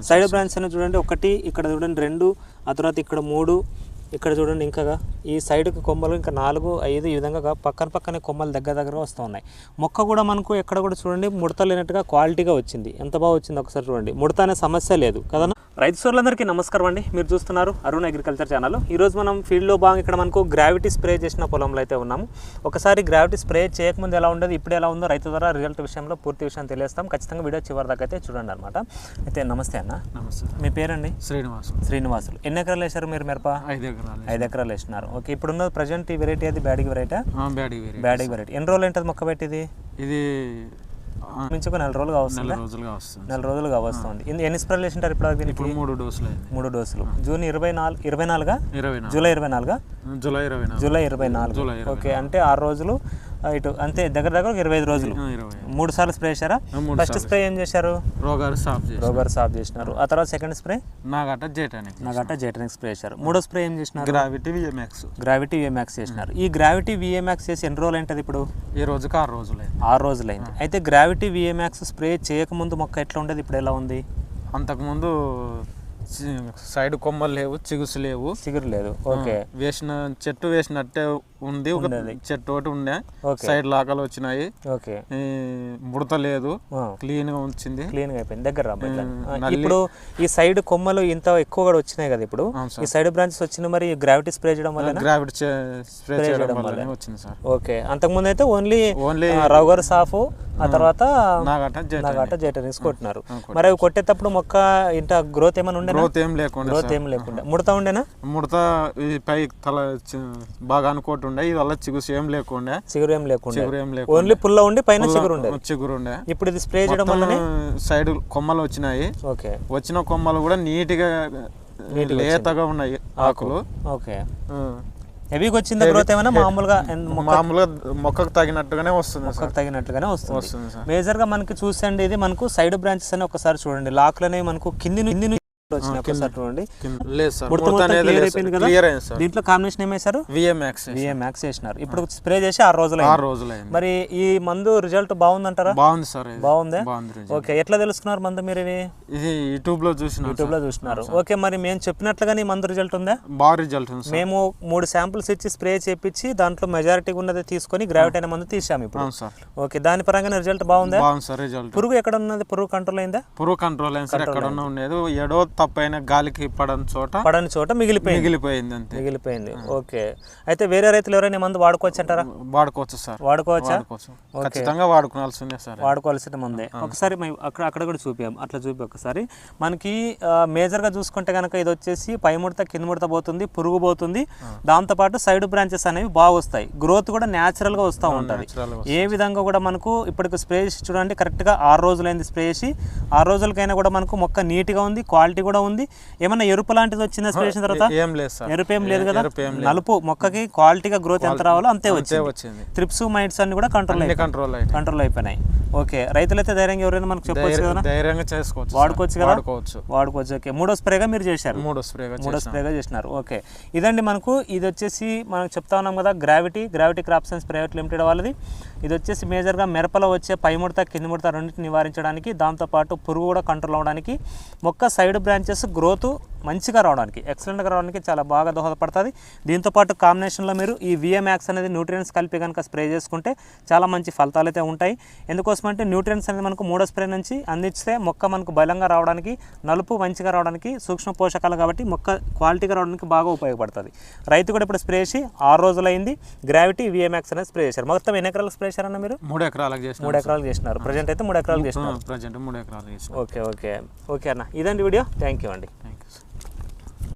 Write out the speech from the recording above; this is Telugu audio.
సైడ్ బ్రాంచెస్ అనేది చూడండి, ఒకటి ఇక్కడ చూడండి, 2, ఆ తర్వాత ఇక్కడ 3, ఇక్కడ చూడండి ఇంకా ఈ సైడ్కి కొమ్మలు ఇంకా 4, 5 ఈ విధంగా పక్కనే కొమ్మలు దగ్గర వస్తూ ఉన్నాయి. మొక్క కూడా మనకు ఎక్కడ కూడా చూడండి ముడత లేనట్టుగా క్వాలిటీగా వచ్చింది. ఎంత బాగా వచ్చింది ఒకసారి చూడండి, ముడత అనే సమస్య లేదు కదా. రైతు సోదరులందరికీ నమస్కారం అండి, మీరు చూస్తున్నారు అరుణ్ అగ్రికల్చర్ ఛానల్. ఈరోజు మనం ఫీల్డ్లో భాగంగా ఇక్కడ మనకు గ్రావిటీ స్ప్రే చేసిన పొలంలో అయితే ఉన్నాము. ఒకసారి గ్రావిటీ స్ప్రే చేయకముందు ఎలా ఉండదు, ఇప్పుడు ఎలా ఉందో రైతు ద్వారా రిజల్ట్ విషయంలో పూర్తి విషయం తెలియస్తాం. ఖచ్చితంగా వీడియో చివరి దాకా అయితే చూడండి అనమాట. అయితే నమస్తే అన్న. నమస్తే. మీ పేరండి? శ్రీనివాసులు. ఎన్ని ఎకరాలు వేశారు మీరు మిరప? 5 ఎకరాలు వేసినారు. ఓకే, ఇప్పుడున్న ప్రజెంట్ ఈ వెరైటీ అది బ్యాడిగ్ వెరైటీ. ఎన్ని రోజులు ఉంటుంది మొక్క పెట్టి? ఇది నుంచి ఒక 4 రోజులుగా వస్తుంది. 4 రోజులుగా వస్తుంది. ఎన్ని స్ప్రేలు వేసింటారు ఇప్పుడు? 3 డోసులు. June 24 July 24. ఓకే, అంటే 6 రోజులు ఇటు అంతే, దగ్గర 25 రోజులు. 3 సార్లు స్ప్రే చేశారా? ఫస్ట్ స్ప్రే ఏం చేశారు? రోగర్ సాఫ్ చేసినారు. ఆ తర్వాత సెకండ్ స్ప్రే నాగట జెటనిక్ స్ప్రే చేశారు. మూడో స్ప్రే ఏం చేసినారు? గ్రావిటీ విఎంఎక్స్ చేసినారు. ఈ గ్రావిటీ విఎంఎక్స్ చేసి ఎన్ని రోజులు అయింది ఇప్పుడు? ఈ రోజుకి 6 రోజులైంది. అయితే గ్రావిటీ విఎంఎక్స్ స్ప్రే చేయకముందు మొక్క ఎట్లా ఉండేది, ఇప్పుడు ఎలా ఉంది? అంతకుముందు సైడ్ కొమ్మలు లేవు, చిగురు లేదు. ఓకే, చెట్టు వేసినట్టే ఉంది. ఒక చెట్టు ఒకటి ఉండే, సైడ్ లాకలు వచ్చినాయి. ఓకే, ముడత లేదు, క్లీన్ గా వచ్చింది, క్లీన్ గా అయిపోయింది. దగ్గర ఇప్పుడు ఈ సైడ్ కొమ్మలు ఇంత ఎక్కువగా వచ్చినాయి కదా, ఇప్పుడు ఈ సైడ్ బ్రాంచెస్ వచ్చిన మరి గ్రావిటీ స్ప్రే చేయడం వల్ల వచ్చింది సార్. ఓకే, అంతకుముందు అయితే ఓన్లీ రౌగర్ సాఫ్, ఆ తర్వాత నాగట జెటనిక్స్ కొట్టినారు. మరి అవి కొట్టేటప్పుడు మొక్క ఇంత గ్రోత్ ఏమైనా ఉండే? గ్రోత్ ఏం లేకుండా. ముడత ఉండేనా? ముడత పై తల బాగా అనుకోటి ఉండే, ఇది వల్ల చిగురు ఏం లేకుండా, ఓన్లీ పుల్ల ఉండి పైన చిగురు ఉండే. ఇప్పుడు ఇది స్ప్రే చేయడం వల్ల సైడ్ కొమ్మలు వచ్చినాయి. ఓకే, వచ్చిన కొమ్మలు కూడా నీట్ గా లేతగా ఉన్నాయి ఆకులు. ఓకే, హెవీగా వచ్చింది గ్రోత్ ఏమైనా? మామూలుగా మొక్కకు తగినట్టుగానే వస్తుంది. మేజర్ గా మనకి చూసండి, ఇది మనకు సైడ్ బ్రాంచెస్ అని ఒకసారి చూడండి, లాక్లు అనేవి మనకు కింది చూడండి. దీంట్లో కాంబినేషన్ ఏం వేశారు? విఎంఎక్స్ వేసినారు. ఇప్పుడు స్ప్రే చేసి 6 రోజులు. మరి ఈ మందు రిజల్ట్ బాగుందంటారా? బాగుంది సార్. బాగుంది. ఓకే, ఎట్లా తెలుసుకున్నారు మందు మీరు? ఇది యూట్యూబ్ లో చూసినారు. ఓకే, మరి మేము చెప్పినట్లుగానే మందు రిజల్ట్ ఉందా? బాగా రిజల్ట్ ఉంది. మేము 3 శాంపుల్స్ ఇచ్చి స్ప్రే చేపించి దాంట్లో మెజారిటీ ఉన్నది తీసుకొని గ్రావిటీ అనే మందు తీసాము ఇప్పుడు. ఓకే, దాని పరంగా రిజల్ట్ బాగుందా? పురుగు ఎక్కడ ఉన్నది? పురుగు కంట్రోల్ అయిందా? పురుగు కంట్రోల్ అయింది సార్. ఎక్కడ ఉండేది, ఏడో తప్పైన గాలికి పడని చోట మిగిలిపోయింది. ఓకే, అయితే వేరే రైతులు ఎవరైనా మందు వాడుకోవచ్చు అంటారా? వాడుకోవచ్చు సార్. వాడుకోవచ్చా? ఖచ్చితంగా వాడుకోవాల్సిందే సార్. వాడుకోవాల్సిన మందే. ఒకసారి అక్కడ కూడా చూపాం, అట్లా చూపి ఒకసారి. మనకి మేజర్ గా చూసుకుంటే కనుక ఇది వచ్చేసి పై ముడత కింద ముడత పోతుంది, పురుగు పోతుంది. దాంతో పాటు సైడ్ బ్రాంచెస్ అనేవి బాగా వస్తాయి, గ్రోత్ కూడా న్యాచురల్ గా వస్తూ ఉంటది. ఏ విధంగా కూడా మనకు ఇప్పటికి స్ప్రే చేసి చూడండి, కరెక్ట్ గా 6 రోజులైంది స్ప్రే చేసి. 6 రోజులకైనా కూడా మనకు మొక్క నీట్ గా ఉంది, క్వాలిటీ కూడా ఉంది. ఏమన్నా ఎరుపు లాంటిది వచ్చిందా స్ప్రే చేసిన తర్వాత? ఎరుపు ఏం లేదు కదా, నలుపు. మొక్కకి క్వాలిటీగా గ్రోత్ ఎంత రావాలో అంతే వచ్చింది. త్రిప్స్ మైట్స్ అన్ని కూడా కంట్రోల్ అయిపోయినాయి. ఓకే, రైతులైతే ధైర్యంగా ఎవరైనా మనకు చెప్పొచ్చు కదా, ధైర్యంగా చేసుకోవచ్చు, వాడుకోవచ్చు కదా. వాడుకోవచ్చు. ఓకే, 3వ స్ప్రేగా మీరు చేశారు? 3వ స్ప్రేగా చేసినారు. ఓకే, ఇదండి మనకు. ఇది వచ్చేసి మనం చెప్తా ఉన్నాం కదా, gravity crop science private limited వాళ్ళది. ఇది వచ్చేసి మేజర్గా మిరపలో వచ్చే పై ముడత కింది ముడత రెండింటిని నివారించడానికి, దాంతోపాటు పురుగు కూడా కంట్రోల్ అవ్వడానికి, మొక్క సైడ్ బ్రాంచెస్ గ్రోత్ మంచిగా రావడానికి, ఎక్సలెంట్గా రావడానికి చాలా బాగా దోహదపడుతుంది. దీంతోపాటు కాంబినేషన్లో మీరు ఈ విఎంఎక్స్ అనేది న్యూట్రియన్స్ కలిపి కనుక స్ప్రే చేసుకుంటే చాలా మంచి ఫలితాలు అయితే ఉంటాయి. ఎందుకోసమంటే న్యూట్రియన్స్ అనేది మనకు 3వ స్ప్రే నుంచి అందిస్తే మొక్క మనకు బలంగా రావడానికి, నలుపు మంచిగా రావడానికి, సూక్ష్మ పోషకాలు కాబట్టి మొక్క క్వాలిటీగా రావడానికి బాగా ఉపయోగపడుతుంది. రైతు కూడా ఇప్పుడు స్ప్రే చేసి 6 రోజులైంది. గ్రావిటీ విఎంఎక్స్ అనేది స్ప్రే చేశారు. మొత్తం ఎన్ని ఎకరాలకు స్ప్రే చేశారన్న మీరు? 3 ఎకరాలకు చేసినారు. ప్రజెంట్ అయితే 3 ఎకరాలు చేసినారు. ప్రజెంట్ 3 ఎకరాలు చేసినారు. ఓకే అన్న, ఇదండి వీడియో. థ్యాంక్ యూ అండి.